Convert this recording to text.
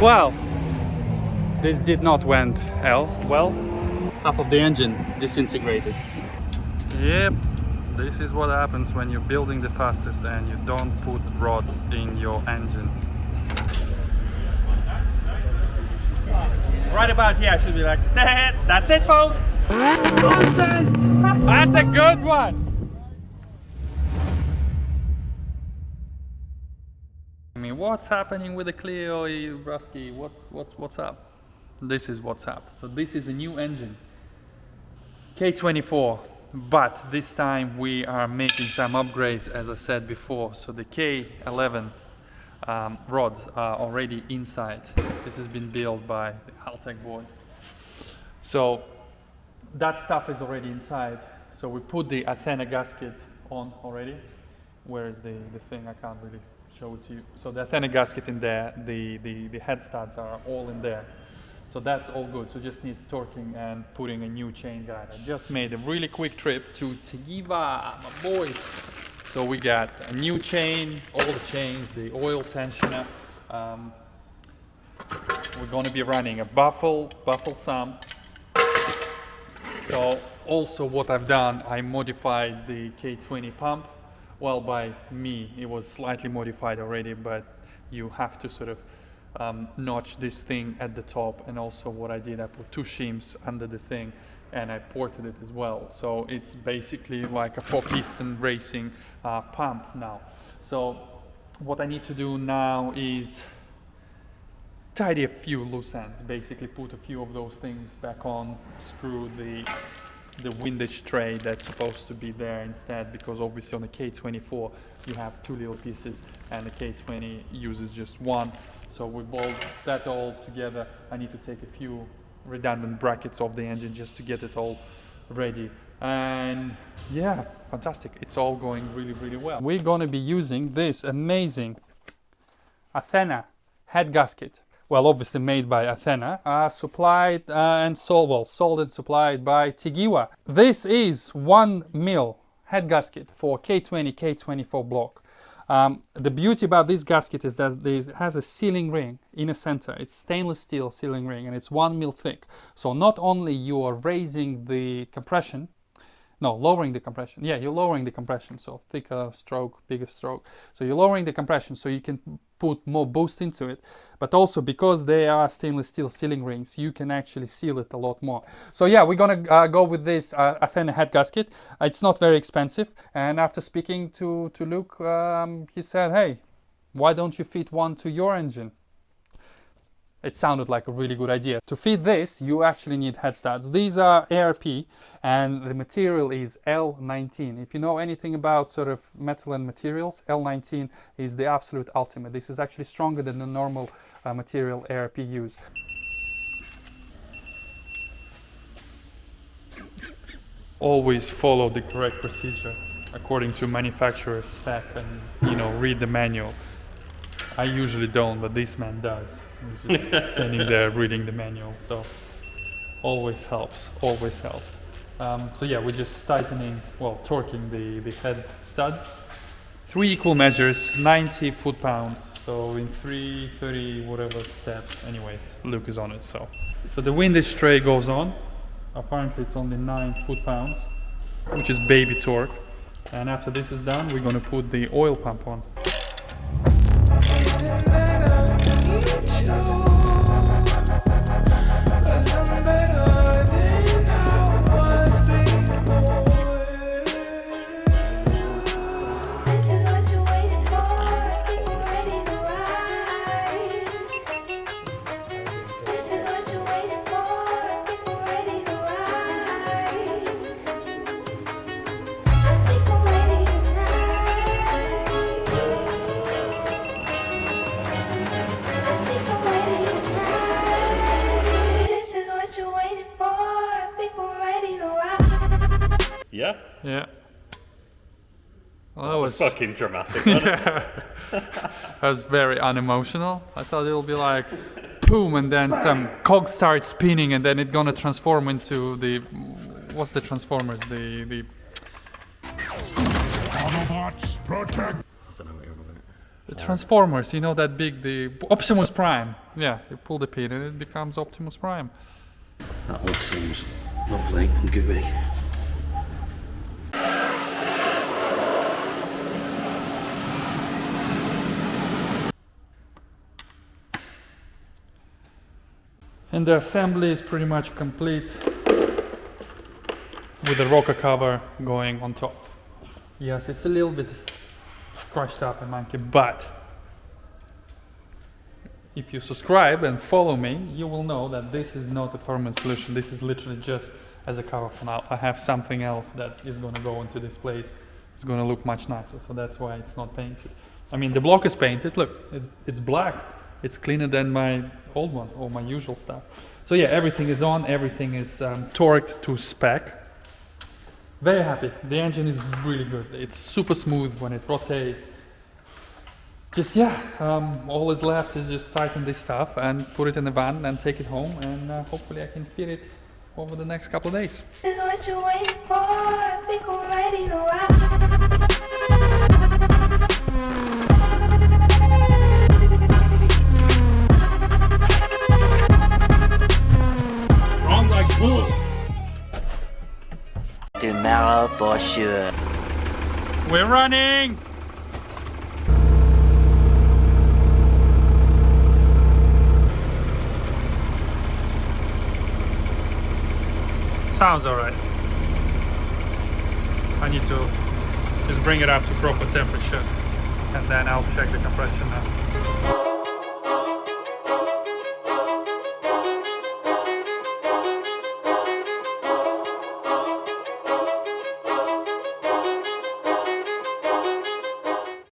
Well, this did not went well. Half of the engine disintegrated. Yep, this is what happens when you're building the fastest and you don't put rods in your engine. Right about here I should be like, that's it folks! That's a good one! I mean, what's happening with the Clio, Rusky? What's up? This is what's up. So this is a new engine, K24, but this time we are making some upgrades, as I said before. So the K11 rods are already inside. This has been built by the Haltech boys. So that stuff is already inside. So we put the Athena gasket on already. Where is the thing? I can't really show it to you. So the Athena gasket in there, the head studs are all in there. So that's all good. So just needs torquing and putting a new chain guide. I just made a really quick trip to Tegiva, my boys. So we got a new chain, all the chains, the oil tensioner. We're going to be running a baffle sump. So also what I've done, I modified the K20 pump. Well, by me, it was slightly modified already, but you have to sort of notch this thing at the top. And also what I did, I put 2 shims under the thing and I ported it as well. So it's basically like a 4-piston racing pump now. So what I need to do now is tidy a few loose ends, basically put a few of those things back on, screw the windage tray that's supposed to be there instead, because obviously on the K24 you have 2 little pieces and the K20 uses just 1. So we bolt that all together. I need to take a few redundant brackets off the engine just to get it all ready. And yeah, fantastic. It's all going really well. We're going to be using this amazing Athena head gasket. Well, obviously made by Athena, supplied and sold, sold and supplied by Tegiva. This is 1 mil head gasket for K20, K24 block. The beauty about this gasket is that it has a sealing ring in the center. It's stainless steel sealing ring and it's 1 mil thick. So not only you are raising the compression, lowering the compression. Yeah, you're lowering the compression. So thicker stroke, bigger stroke. So you're lowering the compression so you can put more boost into it. But also because they are stainless steel sealing rings, you can actually seal it a lot more. So yeah, we're gonna go with this Athena head gasket. It's not very expensive. And after speaking to Luke, he said, hey, why don't you fit one to your engine? It sounded like a really good idea. To fit this, you actually need head studs. These are ARP and the material is L19. If you know anything about sort of metal and materials, L19 is the absolute ultimate. This is actually stronger than the normal material ARP use. Always follow the correct procedure according to manufacturer's spec and read the manual. I usually don't, but this man does. He's just standing there reading the manual, so always helps, always helps. So yeah, we're just tightening, torquing the head studs. 3 equal measures, 90 foot-pounds, so in 30 whatever steps. Anyways, Luke is on it, so the windage tray goes on. Apparently it's only 9 foot-pounds, which is baby torque. And after this is done, we're going to put the oil pump on. Yeah? Yeah. Well, that was fucking dramatic. Yeah. That was very unemotional. I thought it'll be like boom, and then some cog starts spinning, and then it's gonna transform into the what's the Transformers? The Autobots protect. I don't know what you're on about. The Transformers, you know, that big, the Optimus Prime. Yeah, you pull the pin and it becomes Optimus Prime. That all seems lovely and gooey. And the assembly is pretty much complete with the rocker cover going on top. Yes, it's a little bit scratched up and monkey, but if you subscribe and follow me, you will know that this is not a permanent solution. This is literally just as a cover for now. I have something else that is going to go into this place. It's going to look much nicer, so that's why it's not painted. I mean, the block is painted. Look, it's black. It's cleaner than my old one or my usual stuff. So yeah, everything is on. Everything is torqued to spec. Very happy. The engine is really good. It's super smooth when it rotates. Just yeah, all is left is just tighten this stuff and put it in the van and take it home, and hopefully I can fit it over the next couple of days. This is what you waiting for. I think I'm ready to ride. Run like bull! Tomorrow for sure. We're running! Sounds alright. I need to just bring it up to proper temperature and then I'll check the compression now.